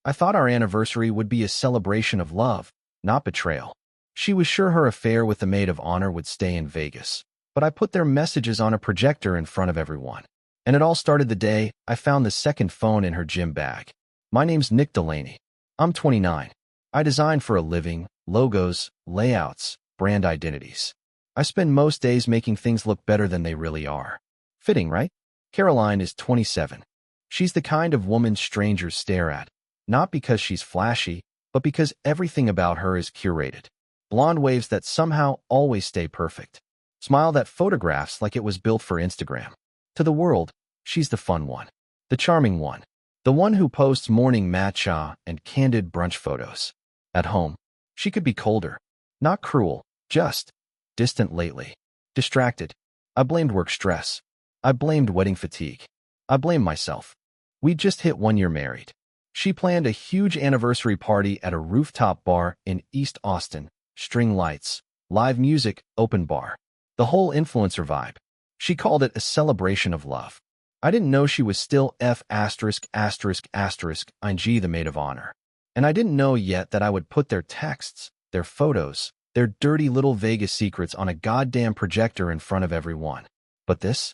I thought our anniversary would be a celebration of love, not betrayal. She was sure her affair with the maid of honor would stay in Vegas, but I put their messages on a projector in front of everyone. And it all started the day I found the second phone in her gym bag. My name's Nick Delaney. I'm 29. I design for a living, logos, layouts, brand identities. I spend most days making things look better than they really are. Fitting, right? Caroline is 27. She's the kind of woman strangers stare at, not because she's flashy, but because everything about her is curated. Blonde waves that somehow always stay perfect. Smile that photographs like it was built for Instagram. To the world, she's the fun one, the charming one, the one who posts morning matcha and candid brunch photos. At home, she could be colder, not cruel, just distant lately. Distracted. I blamed work stress. I blamed wedding fatigue. I blamed myself. We just hit 1 year married. She planned a huge anniversary party at a rooftop bar in East Austin, string lights, live music, open bar. The whole influencer vibe. She called it a celebration of love. I didn't know she was still ing the maid of honor. And I didn't know yet that I would put their texts, their photos, their dirty little Vegas secrets on a goddamn projector in front of everyone. But this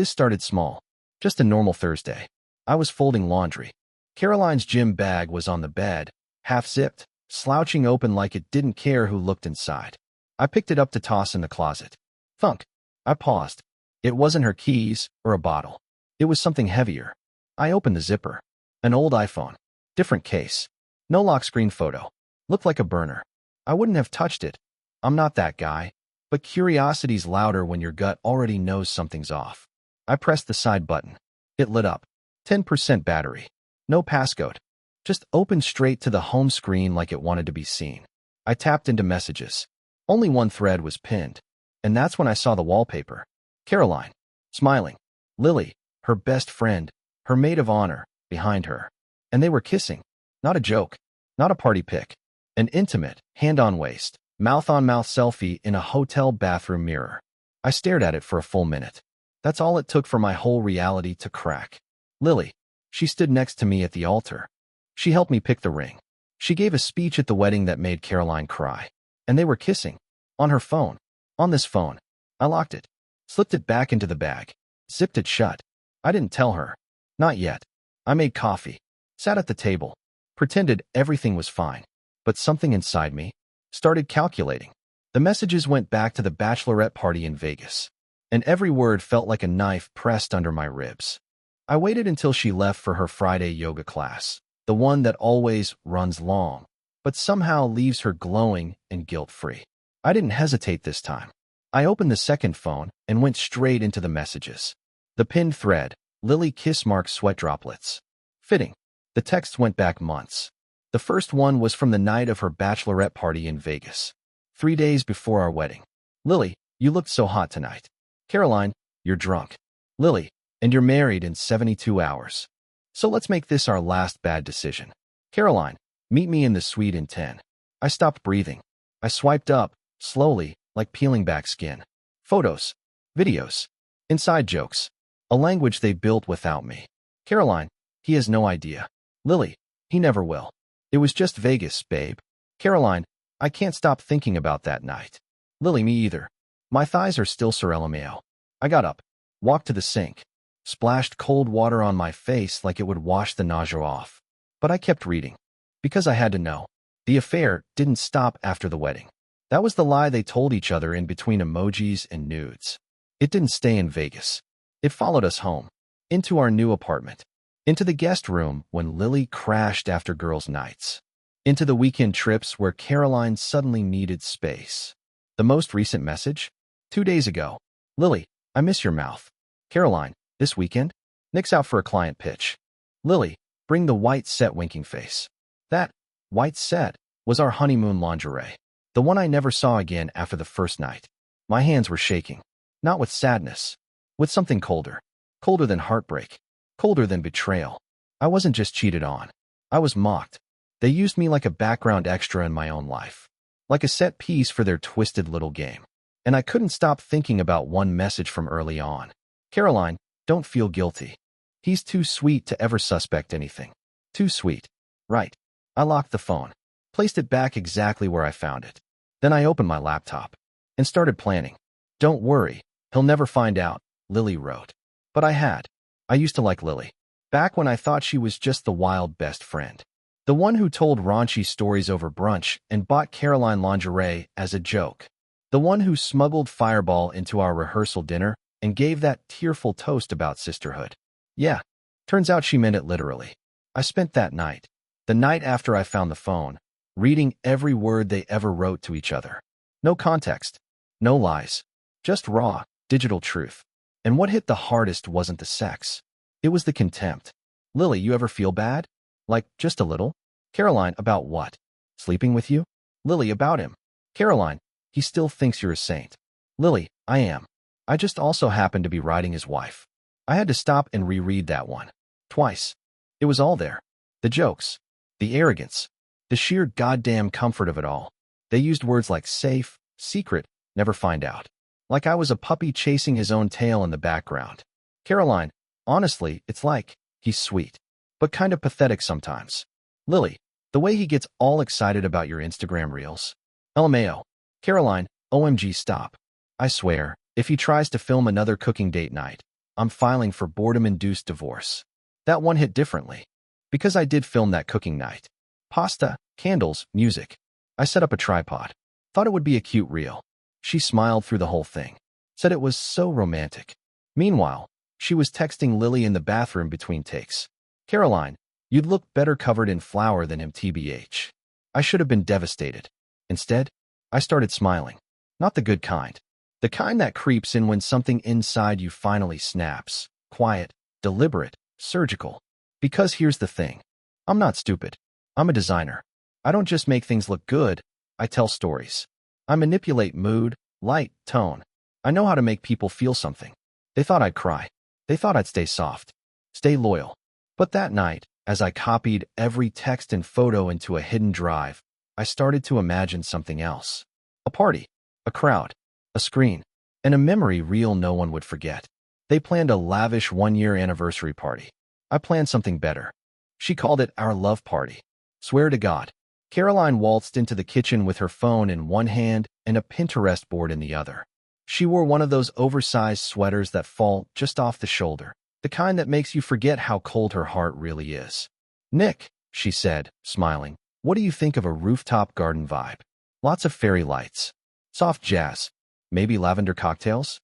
started small. Just a normal Thursday. I was folding laundry. Caroline's gym bag was on the bed, half-zipped, slouching open like it didn't care who looked inside. I picked it up to toss in the closet. Thunk. I paused. It wasn't her keys or a bottle. It was something heavier. I opened the zipper. An old iPhone. Different case. No lock screen photo. Looked like a burner. I wouldn't have touched it. I'm not that guy. But curiosity's louder when your gut already knows something's off. I pressed the side button. It lit up. 10% battery. No passcode. Just opened straight to the home screen like it wanted to be seen. I tapped into messages. Only one thread was pinned. And that's when I saw the wallpaper. Caroline. Smiling. Lily, her best friend, her maid of honor, behind her. And they were kissing. Not a joke. Not a party pic. An intimate, hand-on-waist, mouth-on-mouth selfie in a hotel bathroom mirror. I stared at it for a full minute. That's all it took for my whole reality to crack. Lily. She stood next to me at the altar. She helped me pick the ring. She gave a speech at the wedding that made Caroline cry. And they were kissing. On her phone. On this phone. I locked it. Slipped it back into the bag. Zipped it shut. I didn't tell her. Not yet. I made coffee. Sat at the table. Pretended everything was fine. But something inside me started calculating. The messages went back to the bachelorette party in Vegas. And every word felt like a knife pressed under my ribs. I waited until she left for her Friday yoga class. The one that always runs long, but somehow leaves her glowing and guilt-free. I didn't hesitate this time. I opened the second phone and went straight into the messages. The pinned thread, Lily kiss mark sweat droplets. Fitting. The text went back months. The first one was from the night of her bachelorette party in Vegas. 3 days before our wedding. Lily, you looked so hot tonight. Caroline, you're drunk. Lily, and you're married in 72 hours. So let's make this our last bad decision. Caroline, meet me in the suite in 10. I stopped breathing. I swiped up, slowly, like peeling back skin. Photos. Videos. Inside jokes. A language they built without me. Caroline, he has no idea. Lily, he never will. It was just Vegas, babe. Caroline, I can't stop thinking about that night. Lily, me either. My thighs are still Sir LMAO. I got up, walked to the sink, splashed cold water on my face like it would wash the nausea off. But I kept reading. Because I had to know. The affair didn't stop after the wedding. That was the lie they told each other in between emojis and nudes. It didn't stay in Vegas. It followed us home. Into our new apartment. Into the guest room when Lily crashed after girls' nights. Into the weekend trips where Caroline suddenly needed space. The most recent message? 2 days ago. Lily, I miss your mouth. Caroline, this weekend? Nick's out for a client pitch. Lily, bring the white set winking face. That white set was our honeymoon lingerie. The one I never saw again after the first night. My hands were shaking. Not with sadness. With something colder. Colder than heartbreak. Colder than betrayal. I wasn't just cheated on. I was mocked. They used me like a background extra in my own life. Like a set piece for their twisted little game. And I couldn't stop thinking about one message from early on. Caroline, don't feel guilty. He's too sweet to ever suspect anything. Too sweet. Right. I locked the phone, placed it back exactly where I found it. Then I opened my laptop and started planning. Don't worry, he'll never find out, Lily wrote. But I had. I used to like Lily. Back when I thought she was just the wild best friend. The one who told raunchy stories over brunch and bought Caroline lingerie as a joke. The one who smuggled Fireball into our rehearsal dinner and gave that tearful toast about sisterhood. Yeah, turns out she meant it literally. I spent that night, the night after I found the phone, reading every word they ever wrote to each other. No context, no lies, just raw, digital truth. And what hit the hardest wasn't the sex. It was the contempt. Lily, you ever feel bad? Like, just a little? Caroline, about what? Sleeping with you? Lily, about him. Caroline, he still thinks you're a saint. Lily, I am. I just also happened to be riding his wife. I had to stop and reread that one. Twice. It was all there. The jokes. The arrogance. The sheer goddamn comfort of it all. They used words like safe, secret, never find out. Like I was a puppy chasing his own tail in the background. Caroline, honestly, it's like, he's sweet, but kind of pathetic sometimes. Lily, the way he gets all excited about your Instagram reels. LMAO. Caroline, OMG stop. I swear, if he tries to film another cooking date night, I'm filing for boredom-induced divorce. That one hit differently. Because I did film that cooking night. Pasta, candles, music. I set up a tripod. Thought it would be a cute reel. She smiled through the whole thing. Said it was so romantic. Meanwhile, she was texting Lily in the bathroom between takes. Caroline, you'd look better covered in flour than him TBH. I should have been devastated. Instead, I started smiling. Not the good kind. The kind that creeps in when something inside you finally snaps. Quiet, deliberate, surgical. Because here's the thing. I'm not stupid. I'm a designer. I don't just make things look good, I tell stories. I manipulate mood, light, tone. I know how to make people feel something. They thought I'd cry. They thought I'd stay soft. Stay loyal. But that night, as I copied every text and photo into a hidden drive, I started to imagine something else. A party. A crowd. A screen. And a memory reel no one would forget. They planned a lavish one-year anniversary party. I planned something better. She called it our love party. Swear to God. Caroline waltzed into the kitchen with her phone in one hand and a Pinterest board in the other. She wore one of those oversized sweaters that fall just off the shoulder, the kind that makes you forget how cold her heart really is. Nick, she said, smiling, what do you think of a rooftop garden vibe? Lots of fairy lights. Soft jazz. Maybe lavender cocktails?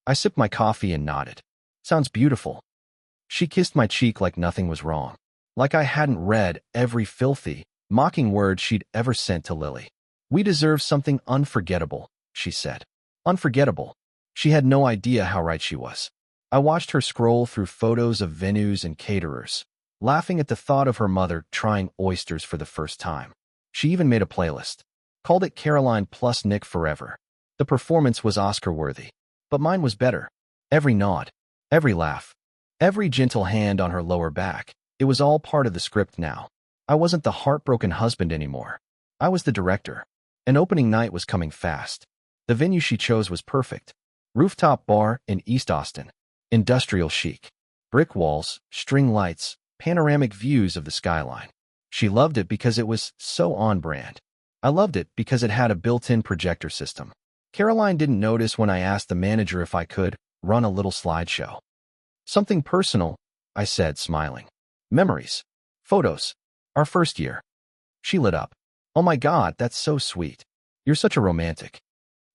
I sipped my coffee and nodded. Sounds beautiful. She kissed my cheek like nothing was wrong. Like I hadn't read every filthy, mocking word she'd ever sent to Lily. We deserve something unforgettable, she said. Unforgettable. She had no idea how right she was. I watched her scroll through photos of venues and caterers, laughing at the thought of her mother trying oysters for the first time. She even made a playlist. Called it Caroline plus Nick Forever. The performance was Oscar-worthy. But mine was better. Every nod. Every laugh. Every gentle hand on her lower back. It was all part of the script now. I wasn't the heartbroken husband anymore. I was the director. An opening night was coming fast. The venue she chose was perfect. Rooftop bar in East Austin. Industrial chic. Brick walls, string lights, panoramic views of the skyline. She loved it because it was so on-brand. I loved it because it had a built-in projector system. Caroline didn't notice when I asked the manager if I could run a little slideshow. Something personal, I said, smiling. Memories. Photos. Our first year. She lit up. Oh my God, that's so sweet. You're such a romantic.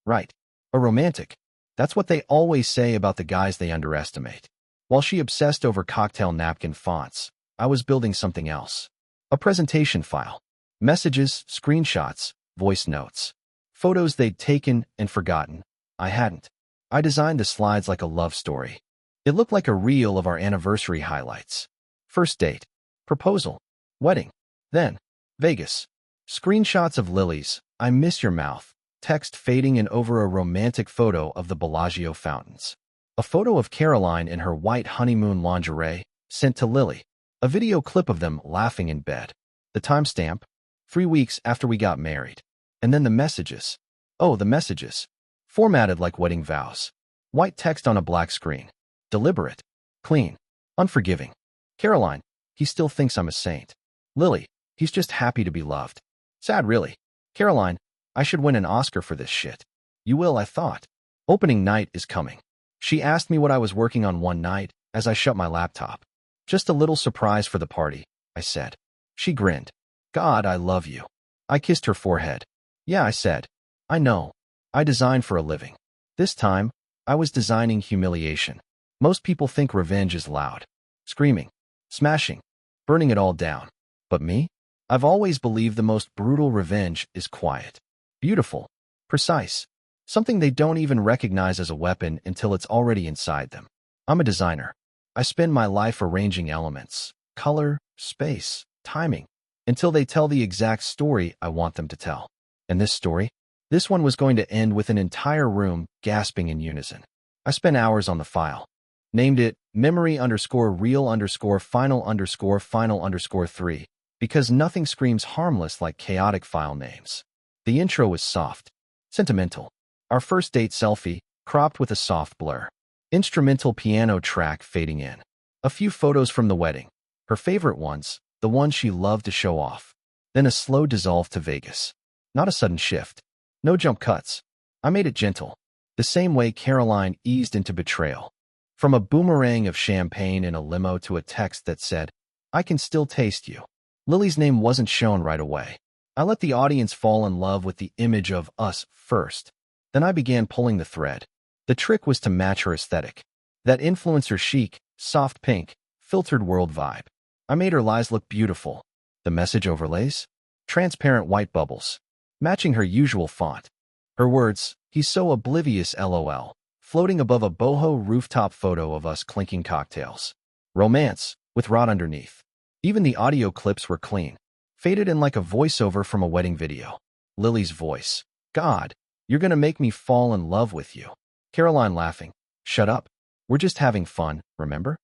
Right. A romantic. That's what they always say about the guys they underestimate. While she obsessed over cocktail napkin fonts, I was building something else. A presentation file. Messages, screenshots, voice notes. Photos they'd taken and forgotten. I hadn't. I designed the slides like a love story. It looked like a reel of our anniversary highlights. First date. Proposal. Wedding. Then, Vegas. Screenshots of Lily's I miss your mouth. Text fading in over a romantic photo of the Bellagio fountains. A photo of Caroline in her white honeymoon lingerie, sent to Lily. A video clip of them laughing in bed. The timestamp, 3 weeks after we got married. And then the messages. Oh, the messages. Formatted like wedding vows. White text on a black screen. Deliberate. Clean. Unforgiving. Caroline, he still thinks I'm a saint. Lily, He's just happy to be loved. Sad, really. Caroline, I should win an Oscar for this shit. You will, I thought. Opening night is coming. She asked me what I was working on one night as I shut my laptop. Just a little surprise for the party, I said. She grinned. God, I love you. I kissed her forehead. Yeah, I said. I know. I design for a living. This time, I was designing humiliation. Most people think revenge is loud. Screaming. Smashing. Burning it all down. But me? I've always believed the most brutal revenge is quiet. Beautiful. Precise. Something they don't even recognize as a weapon until it's already inside them. I'm a designer. I spend my life arranging elements, color, space, timing, until they tell the exact story I want them to tell. And this story? This one was going to end with an entire room gasping in unison. I spent hours on the file. Named it memory_real_final_final_3 because nothing screams harmless like chaotic file names. The intro was soft, sentimental. Our first date selfie, cropped with a soft blur. Instrumental piano track fading in. A few photos from the wedding. Her favorite ones, the ones she loved to show off. Then a slow dissolve to Vegas. Not a sudden shift. No jump cuts. I made it gentle. The same way Caroline eased into betrayal. From a boomerang of champagne in a limo to a text that said, I can still taste you. Lily's name wasn't shown right away. I let the audience fall in love with the image of us first. Then I began pulling the thread. The trick was to match her aesthetic. That influencer chic, soft pink, filtered world vibe. I made her lies look beautiful. The message overlays? Transparent white bubbles. Matching her usual font. Her words, he's so oblivious LOL, floating above a boho rooftop photo of us clinking cocktails. Romance, with rot underneath. Even the audio clips were clean. Faded in like a voiceover from a wedding video. Lily's voice. God, you're gonna make me fall in love with you. Caroline laughing. Shut up. We're just having fun, remember?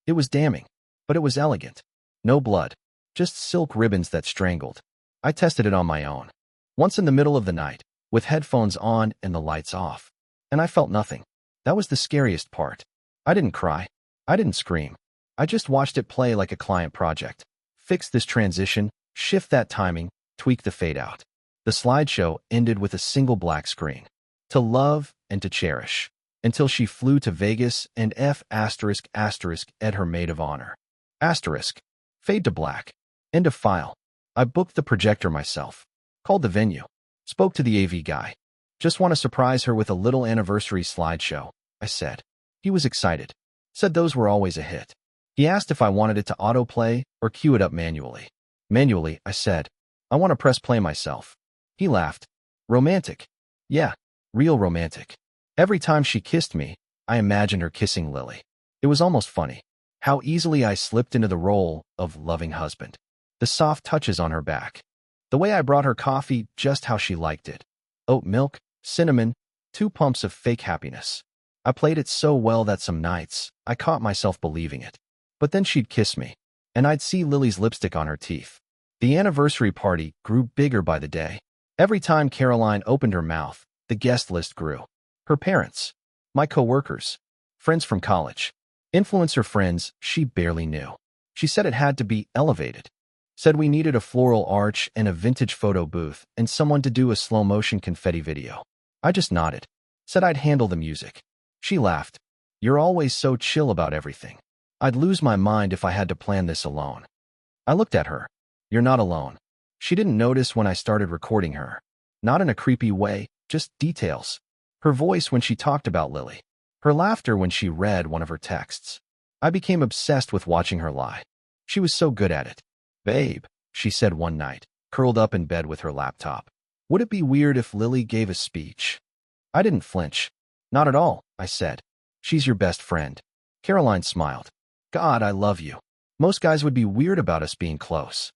It was damning, but it was elegant. No blood. Just silk ribbons that strangled. I tested it on my own. Once in the middle of the night, with headphones on and the lights off. And I felt nothing. That was the scariest part. I didn't cry. I didn't scream. I just watched it play like a client project. Fix this transition, shift that timing, tweak the fade out. The slideshow ended with a single black screen. To love and to cherish. Until she flew to Vegas and ed her maid of honor. Fade to black. End of file. I booked the projector myself. Called the venue. Spoke to the AV guy. Just want to surprise her with a little anniversary slideshow, I said. He was excited. Said those were always a hit. He asked if I wanted it to autoplay or cue it up manually. Manually, I said. I want to press play myself. He laughed. Romantic. Yeah, real romantic. Every time she kissed me, I imagined her kissing Lily. It was almost funny. How easily I slipped into the role of loving husband. The soft touches on her back. The way I brought her coffee just how she liked it. Oat milk, cinnamon, 2 pumps of fake happiness. I played it so well that some nights, I caught myself believing it. But then she'd kiss me, and I'd see Lily's lipstick on her teeth. The anniversary party grew bigger by the day. Every time Caroline opened her mouth, the guest list grew. Her parents, my coworkers, friends from college, influencer friends she barely knew. She said it had to be elevated. Said we needed a floral arch and a vintage photo booth and someone to do a slow-motion confetti video. I just nodded. Said I'd handle the music. She laughed. You're always so chill about everything. I'd lose my mind if I had to plan this alone. I looked at her. You're not alone. She didn't notice when I started recording her. Not in a creepy way, just details. Her voice when she talked about Lily. Her laughter when she read one of her texts. I became obsessed with watching her lie. She was so good at it. Babe, she said one night, curled up in bed with her laptop. Would it be weird if Lily gave a speech? I didn't flinch. Not at all, I said. She's your best friend. Caroline smiled. God, I love you. Most guys would be weird about us being close.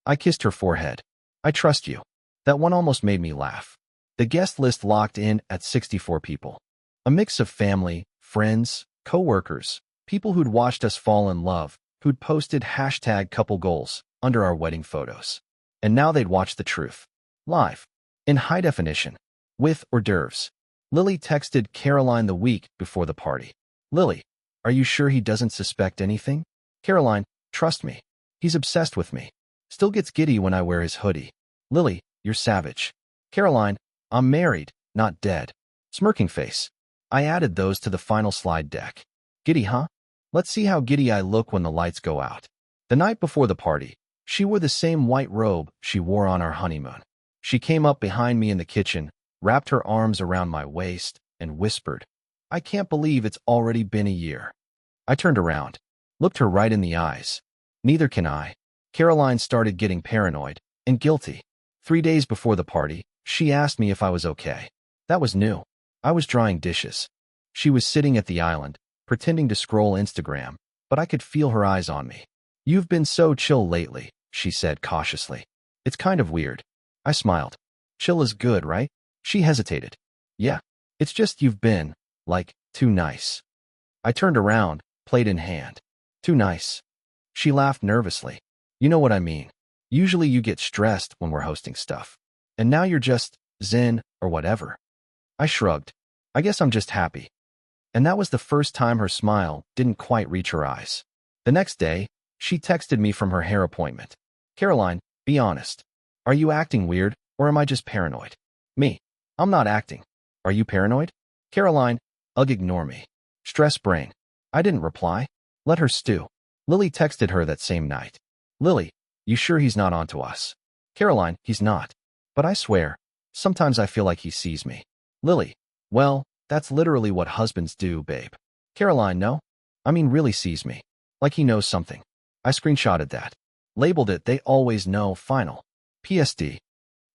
I kissed her forehead. I trust you. That one almost made me laugh. The guest list locked in at 64 people. A mix of family, friends, co-workers, people who'd watched us fall in love, who'd posted #couplegoals under our wedding photos. And now they'd watch the truth. Live. In high definition. With hors d'oeuvres. Lily texted Caroline the week before the party. Lily, are you sure he doesn't suspect anything? Caroline, trust me. He's obsessed with me. Still gets giddy when I wear his hoodie. Lily, you're savage. Caroline, I'm married, not dead. Smirking face. I added those to the final slide deck. Giddy, huh? Let's see how giddy I look when the lights go out. The night before the party, she wore the same white robe she wore on our honeymoon. She came up behind me in the kitchen, wrapped her arms around my waist, and whispered, I can't believe it's already been a year. I turned around, looked her right in the eyes. Neither can I. Caroline started getting paranoid and guilty. 3 days before the party, she asked me if I was okay. That was new. I was drying dishes. She was sitting at the island, pretending to scroll Instagram, but I could feel her eyes on me. You've been so chill lately, she said cautiously. It's kind of weird. I smiled. Chill is good, right? She hesitated. Yeah. It's just you've been, like, too nice. I turned around, plate in hand. Too nice. She laughed nervously. You know what I mean. Usually you get stressed when we're hosting stuff. And now you're just zen or whatever. I shrugged. I guess I'm just happy. And that was the first time her smile didn't quite reach her eyes. The next day, she texted me from her hair appointment. Caroline, be honest. Are you acting weird, or am I just paranoid? Me. I'm not acting. Are you paranoid? Caroline, ugh, ignore me. Stress brain. I didn't reply. Let her stew. Lily texted her that same night. Lily, you sure he's not onto us? Caroline, he's not. But I swear, sometimes I feel like he sees me. Lily, well, that's literally what husbands do, babe. Caroline, no? I mean really sees me. Like he knows something. I screenshotted that. Labeled it, they always know, final. PSD.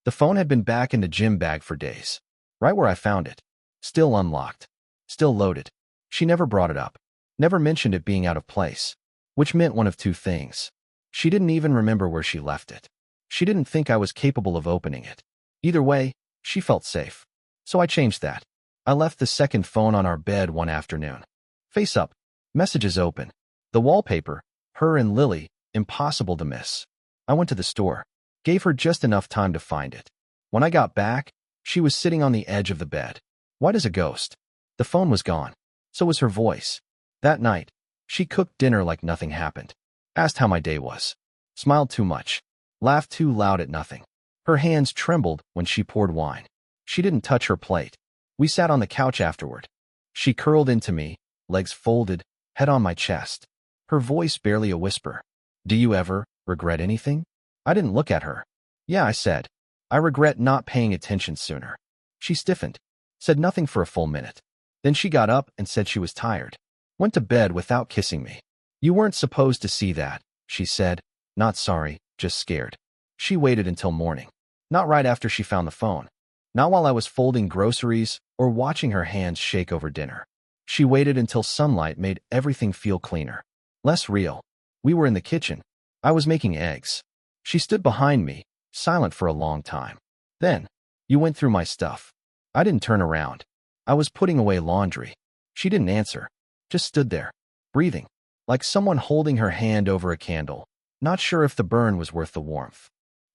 The phone had been back in the gym bag for days. Right where I found it. Still unlocked. Still loaded. She never brought it up. Never mentioned it being out of place. Which meant one of two things. She didn't even remember where she left it. She didn't think I was capable of opening it. Either way, she felt safe. So I changed that. I left the second phone on our bed one afternoon. Face up. Messages open. The wallpaper, her and Lily, impossible to miss. I went to the store. Gave her just enough time to find it. When I got back, she was sitting on the edge of the bed. White as a ghost. The phone was gone. So was her voice. That night, she cooked dinner like nothing happened. Asked how my day was. Smiled too much. Laughed too loud at nothing. Her hands trembled when she poured wine. She didn't touch her plate. We sat on the couch afterward. She curled into me, legs folded, head on my chest. Her voice barely a whisper. Do you ever regret anything? I didn't look at her. Yeah, I said. I regret not paying attention sooner. She stiffened. Said nothing for a full minute. Then she got up and said she was tired. Went to bed without kissing me. You weren't supposed to see that, she said. Not sorry, just scared. She waited until morning. Not right after she found the phone. Not while I was folding groceries or watching her hands shake over dinner. She waited until sunlight made everything feel cleaner. Less real. We were in the kitchen. I was making eggs. She stood behind me, silent for a long time. Then, you went through my stuff. I didn't turn around. I was putting away laundry. She didn't answer. Just stood there, breathing, like someone holding her hand over a candle, not sure if the burn was worth the warmth.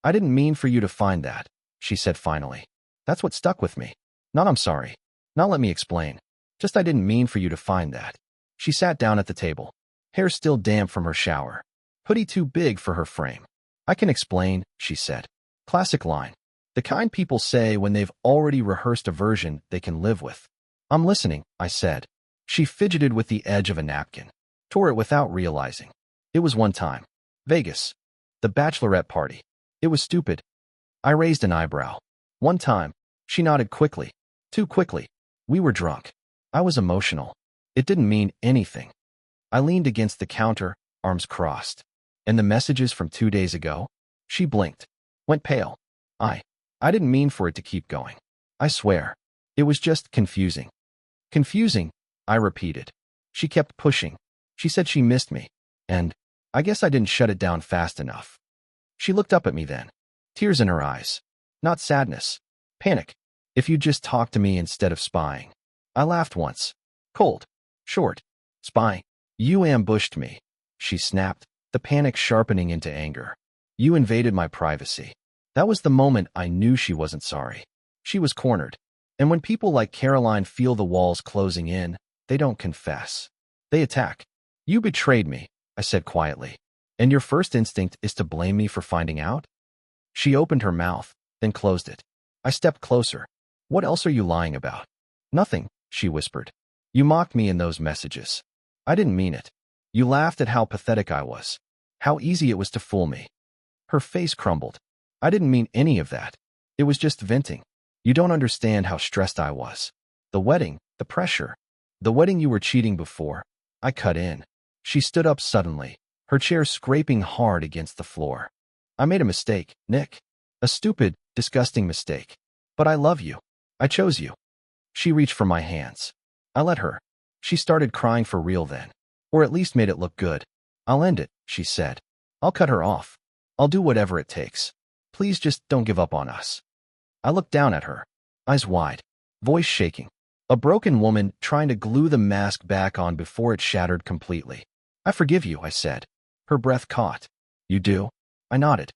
I didn't mean for you to find that, she said finally. That's what stuck with me. Not I'm sorry. Not let me explain. Just I didn't mean for you to find that. She sat down at the table, hair still damp from her shower. Hoodie too big for her frame. I can explain, she said. Classic line. The kind people say when they've already rehearsed a version they can live with. I'm listening, I said. She fidgeted with the edge of a napkin. Tore it without realizing. It was one time. Vegas. The bachelorette party. It was stupid. I raised an eyebrow. One time. She nodded quickly. Too quickly. We were drunk. I was emotional. It didn't mean anything. I leaned against the counter, arms crossed. And the messages from 2 days ago? She blinked. Went pale. I didn't mean for it to keep going. I swear. It was just confusing. Confusing, I repeated. She kept pushing. She said she missed me. And I guess I didn't shut it down fast enough. She looked up at me then. Tears in her eyes. Not sadness. Panic. If you'd just talk to me instead of spying. I laughed once. Cold. Short. Spying. You ambushed me. She snapped, the panic sharpening into anger. You invaded my privacy. That was the moment I knew she wasn't sorry. She was cornered. And when people like Caroline feel the walls closing in, they don't confess. They attack. You betrayed me, I said quietly. And your first instinct is to blame me for finding out? She opened her mouth, then closed it. I stepped closer. What else are you lying about? Nothing, she whispered. You mocked me in those messages. I didn't mean it. You laughed at how pathetic I was. How easy it was to fool me. Her face crumbled. I didn't mean any of that. It was just venting. You don't understand how stressed I was. The wedding, the pressure. The wedding you were cheating before. I cut in. She stood up suddenly, her chair scraping hard against the floor. I made a mistake, Nick. A stupid, disgusting mistake. But I love you. I chose you. She reached for my hands. I let her. She started crying for real then. Or at least made it look good. I'll end it, she said. I'll cut her off. I'll do whatever it takes. Please just don't give up on us. I looked down at her, eyes wide, voice shaking. A broken woman trying to glue the mask back on before it shattered completely. I forgive you, I said. Her breath caught. You do? I nodded.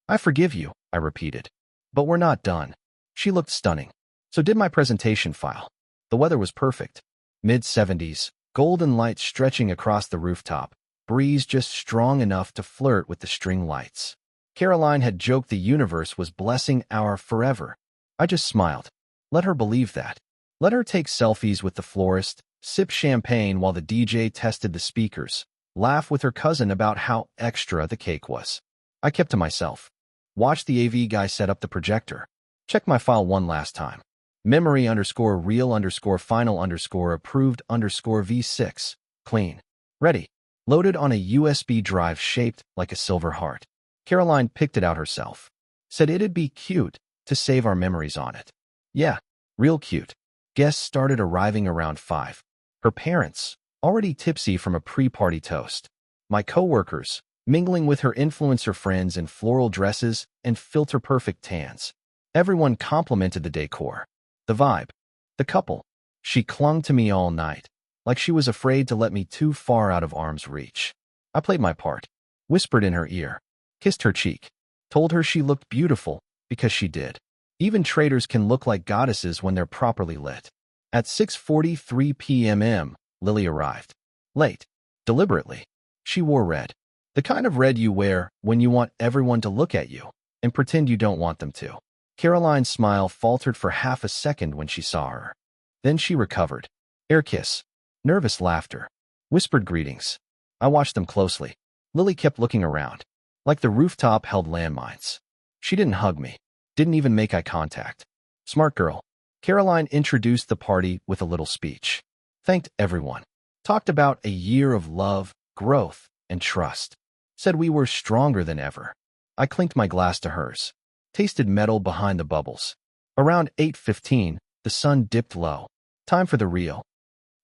I forgive you, I repeated. But we're not done. She looked stunning. So did my presentation file. The weather was perfect. Mid-70s, golden lights stretching across the rooftop, breeze just strong enough to flirt with the string lights. Caroline had joked the universe was blessing our forever. I just smiled. Let her believe that. Let her take selfies with the florist, sip champagne while the DJ tested the speakers, laugh with her cousin about how extra the cake was. I kept to myself. Watched the AV guy set up the projector. Check my file one last time. Memory_real_final_approved_V6. Clean. Ready. Loaded on a USB drive shaped like a silver heart. Caroline picked it out herself. Said it'd be cute to save our memories on it. Yeah, real cute. Guests started arriving around 5. Her parents, already tipsy from a pre-party toast. My coworkers, mingling with her influencer friends in floral dresses and filter-perfect tans. Everyone complimented the decor, the vibe, the couple. She clung to me all night, like she was afraid to let me too far out of arm's reach. I played my part, whispered in her ear, kissed her cheek, told her she looked beautiful, because she did. Even traitors can look like goddesses when they're properly lit. At 6:43 p.m. Lily arrived. Late. Deliberately. She wore red. The kind of red you wear when you want everyone to look at you and pretend you don't want them to. Caroline's smile faltered for half a second when she saw her. Then she recovered. Air kiss. Nervous laughter. Whispered greetings. I watched them closely. Lily kept looking around, like the rooftop held landmines. She didn't hug me. Didn't even make eye contact. Smart girl. Caroline introduced the party with a little speech. Thanked everyone. Talked about a year of love, growth, and trust. Said we were stronger than ever. I clinked my glass to hers. Tasted metal behind the bubbles. Around 8:15, the sun dipped low. Time for the real.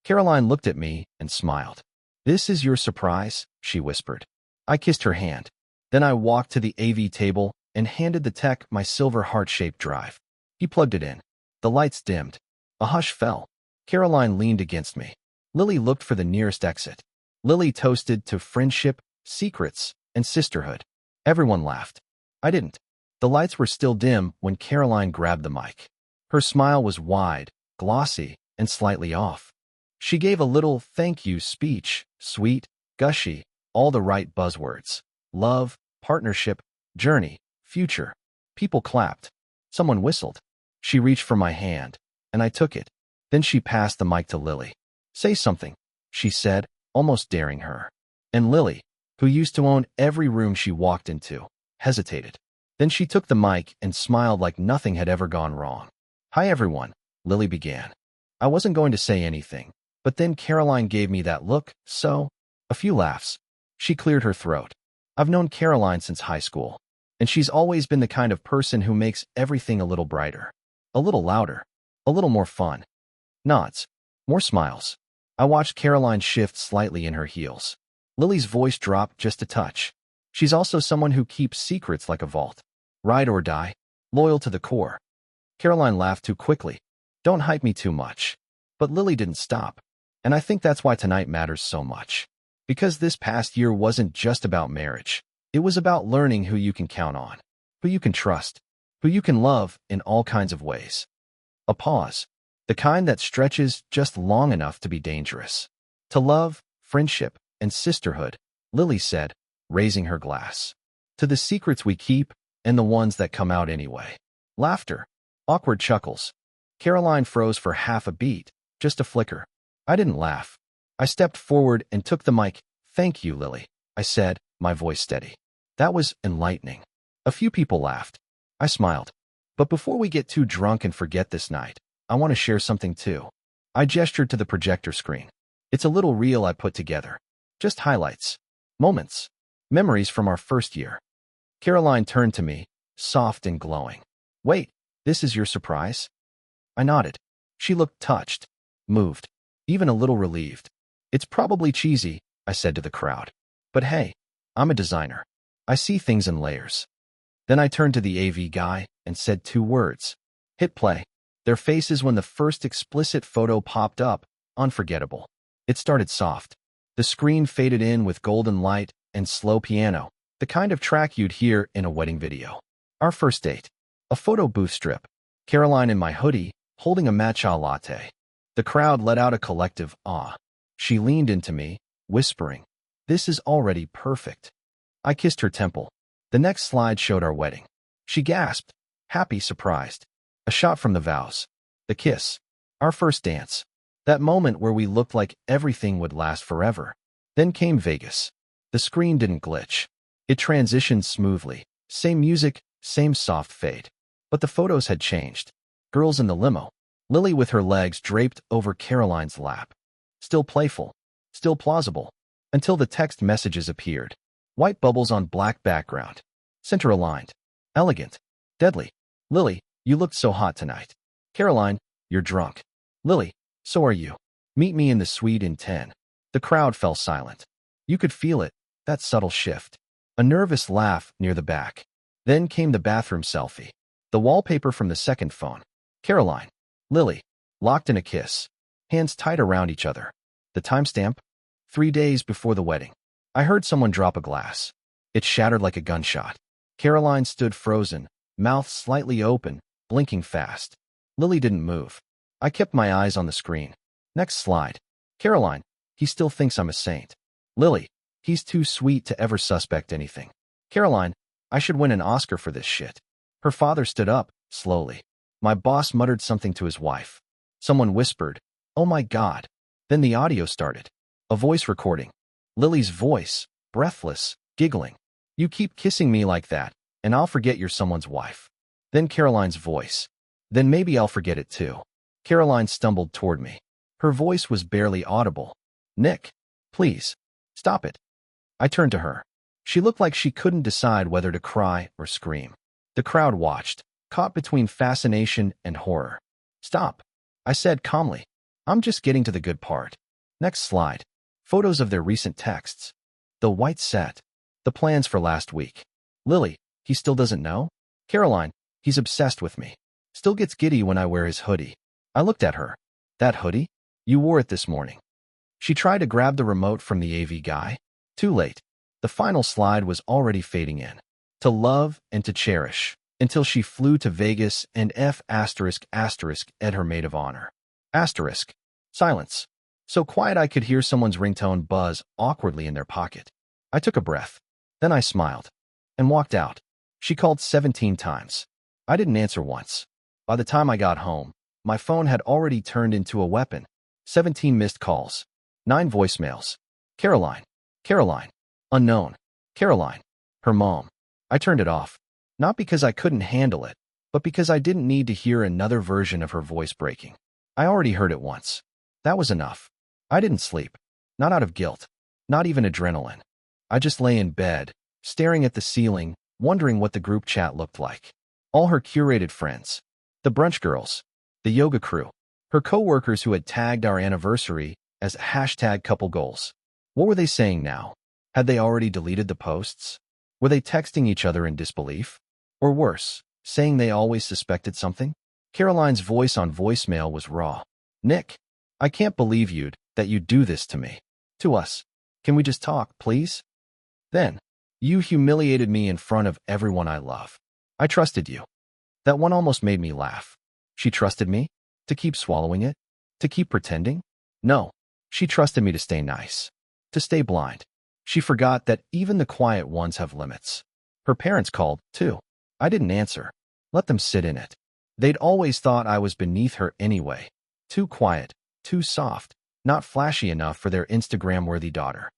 Caroline looked at me and smiled. This is your surprise, she whispered. I kissed her hand. Then I walked to the AV table and handed the tech my silver heart-shaped drive. He plugged it in. The lights dimmed. A hush fell. Caroline leaned against me. Lily looked for the nearest exit. Lily toasted to friendship, secrets, and sisterhood. Everyone laughed. I didn't. The lights were still dim when Caroline grabbed the mic. Her smile was wide, glossy, and slightly off. She gave a little thank you speech, sweet, gushy, all the right buzzwords. Love, partnership, journey, future. People clapped. Someone whistled. She reached for my hand, and I took it. Then she passed the mic to Lily. Say something, she said, almost daring her. And Lily, who used to own every room she walked into, hesitated. Then she took the mic and smiled like nothing had ever gone wrong. Hi everyone, Lily began. I wasn't going to say anything, but then Caroline gave me that look, so, a few laughs. She cleared her throat. I've known Caroline since high school, and she's always been the kind of person who makes everything a little brighter, a little louder, a little more fun. Nods, more smiles. I watched Caroline shift slightly in her heels. Lily's voice dropped just a touch. She's also someone who keeps secrets like a vault. Ride or die, loyal to the core. Caroline laughed too quickly. Don't hype me too much. But Lily didn't stop. And I think that's why tonight matters so much. Because this past year wasn't just about marriage. It was about learning who you can count on, who you can trust, who you can love in all kinds of ways. A pause. The kind that stretches just long enough to be dangerous. To love, friendship, and sisterhood, Lily said, raising her glass. To the secrets we keep and the ones that come out anyway. Laughter. Awkward chuckles. Caroline froze for half a beat, just a flicker. I didn't laugh. I stepped forward and took the mic. "Thank you, Lily," I said, my voice steady. That was enlightening. A few people laughed. I smiled. "But before we get too drunk and forget this night, I want to share something too." I gestured to the projector screen. It's a little reel I put together. Just highlights. Moments. Memories from our first year. Caroline turned to me, soft and glowing. "Wait, this is your surprise?" I nodded. She looked touched, moved, even a little relieved. "It's probably cheesy," I said to the crowd. "But hey, I'm a designer. I see things in layers." Then I turned to the AV guy and said 2 words. "Hit play." Their faces when the first explicit photo popped up, unforgettable. It started soft. The screen faded in with golden light and slow piano, the kind of track you'd hear in a wedding video. Our first date. A photo booth strip. Caroline in my hoodie, holding a matcha latte. The crowd let out a collective ah. She leaned into me, whispering, "This is already perfect." I kissed her temple. The next slide showed our wedding. She gasped, happy, surprised. A shot from the vows. The kiss. Our first dance. That moment where we looked like everything would last forever. Then came Vegas. The screen didn't glitch. It transitioned smoothly. Same music, same soft fade. But the photos had changed. Girls in the limo. Lily with her legs draped over Caroline's lap. Still playful. Still plausible. Until the text messages appeared. White bubbles on black background. Center aligned. Elegant. Deadly. "Lily, you looked so hot tonight." "Caroline, you're drunk." "Lily, so are you. Meet me in the suite in 10. The crowd fell silent. You could feel it, that subtle shift. A nervous laugh near the back. Then came the bathroom selfie. The wallpaper from the second phone. Caroline. Lily. Locked in a kiss. Hands tight around each other. The timestamp? 3 days before the wedding. I heard someone drop a glass. It shattered like a gunshot. Caroline stood frozen, mouth slightly open, blinking fast. Lily didn't move. I kept my eyes on the screen. Next slide. Caroline. He still thinks I'm a saint. Lily. He's too sweet to ever suspect anything. Caroline. I should win an Oscar for this shit. Her father stood up, slowly. My boss muttered something to his wife. Someone whispered, "Oh my God." Then the audio started. A voice recording. Lily's voice, breathless, giggling. "You keep kissing me like that, and I'll forget you're someone's wife." Then Caroline's voice. "Then maybe I'll forget it too." Caroline stumbled toward me. Her voice was barely audible. "Nick, please, stop it." I turned to her. She looked like she couldn't decide whether to cry or scream. The crowd watched, caught between fascination and horror. "Stop," I said calmly. "I'm just getting to the good part." Next slide. Photos of their recent texts. The white set. The plans for last week. Lily. He still doesn't know? Caroline. He's obsessed with me. Still gets giddy when I wear his hoodie. I looked at her. "That hoodie? You wore it this morning." She tried to grab the remote from the AV guy. Too late. The final slide was already fading in. To love and to cherish. Until she flew to Vegas and ****ed her maid of honor. Asterisk. Silence. So quiet I could hear someone's ringtone buzz awkwardly in their pocket. I took a breath. Then I smiled. And walked out. She called 17 times. I didn't answer once. By the time I got home, my phone had already turned into a weapon. 17 missed calls. 9 voicemails. Caroline. Caroline. Unknown. Caroline. Her mom. I turned it off. Not because I couldn't handle it, but because I didn't need to hear another version of her voice breaking. I already heard it once. That was enough. I didn't sleep. Not out of guilt. Not even adrenaline. I just lay in bed, staring at the ceiling, wondering what the group chat looked like. All her curated friends. The brunch girls. The yoga crew. Her coworkers who had tagged our anniversary as #couplegoals. What were they saying now? Had they already deleted the posts? Were they texting each other in disbelief? Or worse, saying they always suspected something? Caroline's voice on voicemail was raw. "Nick, I can't believe that you'd do this to me. To us. Can we just talk, please?" Then, "You humiliated me in front of everyone I love. I trusted you." That one almost made me laugh. She trusted me? To keep swallowing it? To keep pretending? No. She trusted me to stay nice. To stay blind. She forgot that even the quiet ones have limits. Her parents called, too. I didn't answer. Let them sit in it. They'd always thought I was beneath her anyway. Too quiet, too soft, not flashy enough for their Instagram-worthy daughter.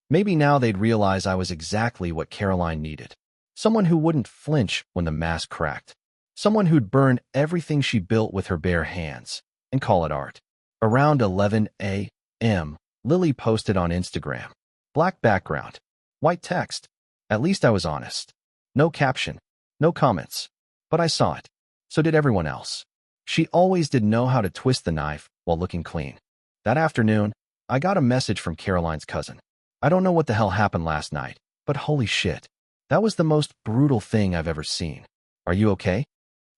Maybe now they'd realize I was exactly what Caroline needed. Someone who wouldn't flinch when the mask cracked. Someone who'd burn everything she built with her bare hands and call it art. Around 11 a.m., Lily posted on Instagram. Black background. White text. At least I was honest. No caption. No comments. But I saw it. So did everyone else. She always did know how to twist the knife while looking clean. That afternoon, I got a message from Caroline's cousin. I don't know what the hell happened last night, but holy shit. That was the most brutal thing I've ever seen. Are you okay?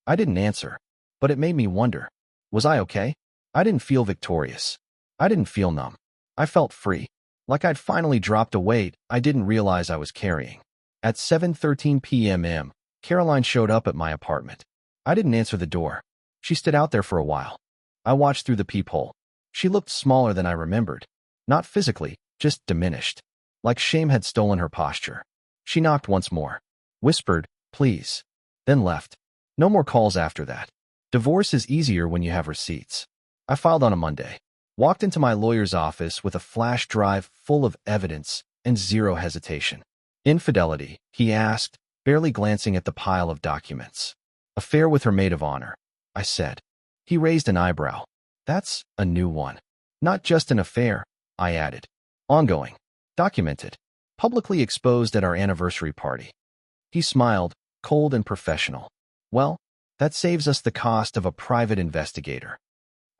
I didn't answer, but it made me wonder. Was I okay? I didn't feel victorious. I didn't feel numb. I felt free. Like I'd finally dropped a weight I didn't realize I was carrying. At 7:13 p.m., Caroline showed up at my apartment. I didn't answer the door. She stood out there for a while. I watched through the peephole. She looked smaller than I remembered. Not physically, just diminished. Like shame had stolen her posture. She knocked once more. Whispered, please. Then left. No more calls after that. Divorce is easier when you have receipts. I filed on a Monday. Walked into my lawyer's office with a flash drive full of evidence and zero hesitation. Infidelity, he asked, barely glancing at the pile of documents. Affair with her maid of honor, I said. He raised an eyebrow. That's a new one. Not just an affair, I added. Ongoing. Documented. Publicly exposed at our anniversary party. He smiled, cold and professional. Well, that saves us the cost of a private investigator.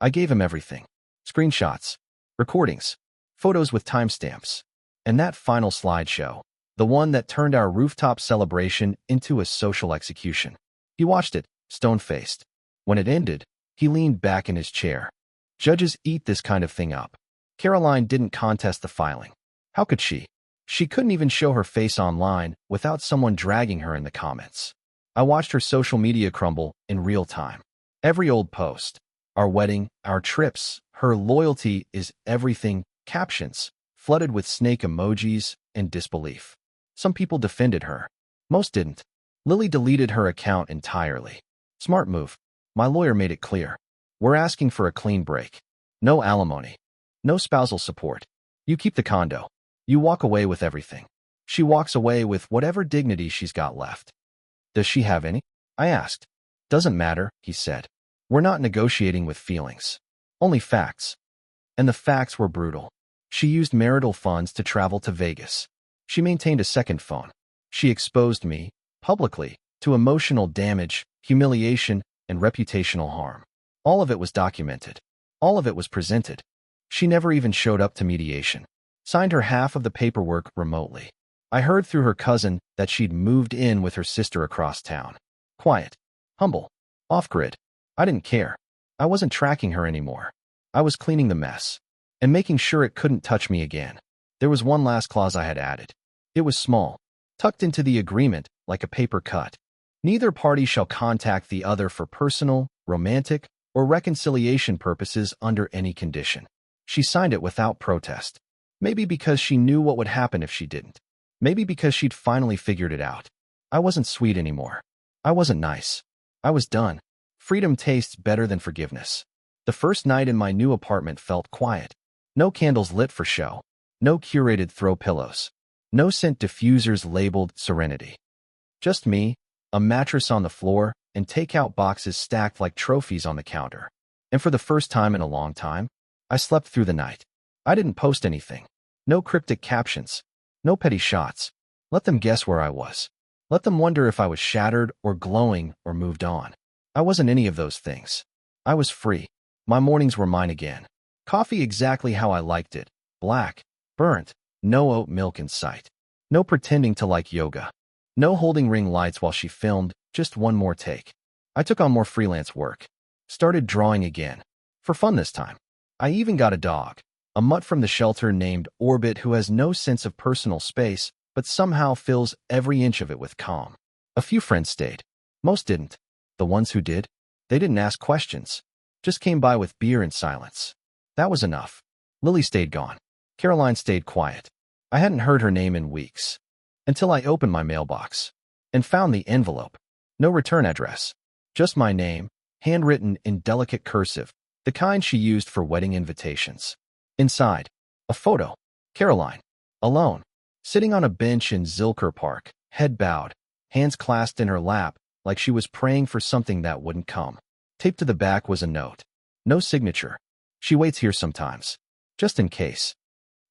I gave him everything. Screenshots, recordings, photos with timestamps, and that final slideshow, the one that turned our rooftop celebration into a social execution. He watched it, stone-faced. When it ended, he leaned back in his chair. Judges eat this kind of thing up. Caroline didn't contest the filing. How could she? She couldn't even show her face online without someone dragging her in the comments. I watched her social media crumble in real time. Every old post. Our wedding, our trips, her loyalty is everything, captions, flooded with snake emojis and disbelief. Some people defended her. Most didn't. Lily deleted her account entirely. Smart move. My lawyer made it clear. We're asking for a clean break. No alimony. No spousal support. You keep the condo. You walk away with everything. She walks away with whatever dignity she's got left. Does she have any? I asked. Doesn't matter, he said. We're not negotiating with feelings. Only facts. And the facts were brutal. She used marital funds to travel to Vegas. She maintained a second phone. She exposed me, publicly, to emotional damage, humiliation, and reputational harm. All of it was documented. All of it was presented. She never even showed up to mediation. Signed her half of the paperwork remotely. I heard through her cousin that she'd moved in with her sister across town. Quiet. Humble. Off-grid. I didn't care. I wasn't tracking her anymore. I was cleaning the mess. And making sure it couldn't touch me again. There was one last clause I had added. It was small. Tucked into the agreement like a paper cut. Neither party shall contact the other for personal, romantic, or reconciliation purposes under any condition. She signed it without protest. Maybe because she knew what would happen if she didn't. Maybe because she'd finally figured it out. I wasn't sweet anymore. I wasn't nice. I was done. Freedom tastes better than forgiveness. The first night in my new apartment felt quiet. No candles lit for show. No curated throw pillows. No scent diffusers labeled serenity. Just me, a mattress on the floor, and takeout boxes stacked like trophies on the counter. And for the first time in a long time, I slept through the night. I didn't post anything. No cryptic captions. No petty shots. Let them guess where I was. Let them wonder if I was shattered or glowing or moved on. I wasn't any of those things. I was free. My mornings were mine again. Coffee exactly how I liked it. Black. Burnt. No oat milk in sight. No pretending to like yoga. No holding ring lights while she filmed, just one more take. I took on more freelance work. Started drawing again. For fun this time. I even got a dog. A mutt from the shelter named Orbit who has no sense of personal space, but somehow fills every inch of it with calm. A few friends stayed. Most didn't. The ones who did, they didn't ask questions. Just came by with beer and silence. That was enough. Lily stayed gone. Caroline stayed quiet. I hadn't heard her name in weeks, until I opened my mailbox and found the envelope. No return address, just my name, handwritten in delicate cursive, the kind she used for wedding invitations. Inside, a photo. Caroline, alone, sitting on a bench in Zilker Park, head bowed, hands clasped in her lap, like she was praying for something that wouldn't come. Taped to the back was a note. No signature. She waits here sometimes, just in case.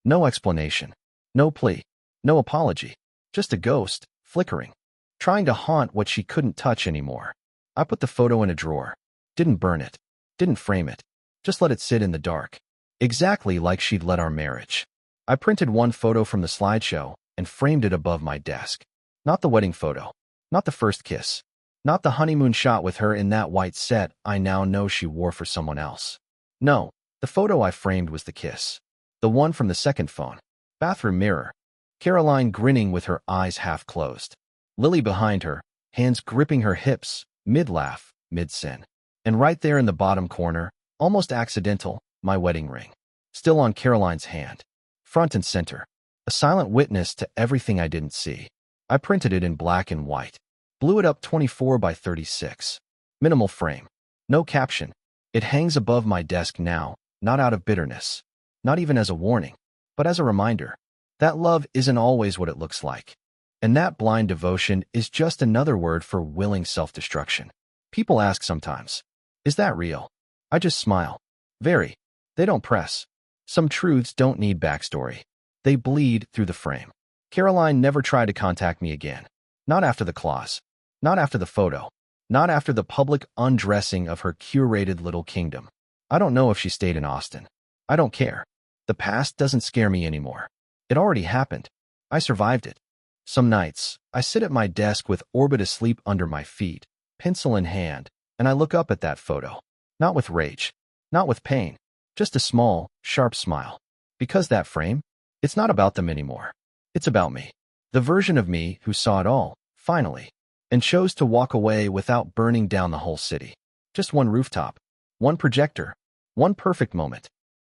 No explanation. No plea. No apology. Just a ghost, flickering, trying to haunt what she couldn't touch anymore. I put the photo in a drawer. Didn't burn it. Didn't frame it. Just let it sit in the dark. Exactly like she'd let our marriage. I printed one photo from the slideshow and framed it above my desk. Not the wedding photo. Not the first kiss. Not the honeymoon shot with her in that white set I now know she wore for someone else. No, the photo I framed was the kiss. The one from the second phone. Bathroom mirror. Caroline grinning with her eyes half closed. Lily behind her, hands gripping her hips, mid-laugh, mid-sin. And right there in the bottom corner, almost accidental, my wedding ring. Still on Caroline's hand. Front and center. A silent witness to everything I didn't see. I printed it in black and white. Blew it up 24 by 36. Minimal frame. No caption. It hangs above my desk now, not out of bitterness. Not even as a warning, but as a reminder. That love isn't always what it looks like. And that blind devotion is just another word for willing self-destruction. People ask sometimes, is that real? I just smile. Very. They don't press. Some truths don't need backstory. They bleed through the frame. Caroline never tried to contact me again. Not after the clause. Not after the photo. Not after the public undressing of her curated little kingdom. I don't know if she stayed in Austin. I don't care. The past doesn't scare me anymore. It already happened. I survived it. Some nights, I sit at my desk with Orbit asleep under my feet, pencil in hand, and I look up at that photo. Not with rage. Not with pain. Just a small, sharp smile. Because that frame, it's not about them anymore. It's about me. The version of me who saw it all, finally, and chose to walk away without burning down the whole city. Just one rooftop. One projector. One perfect moment.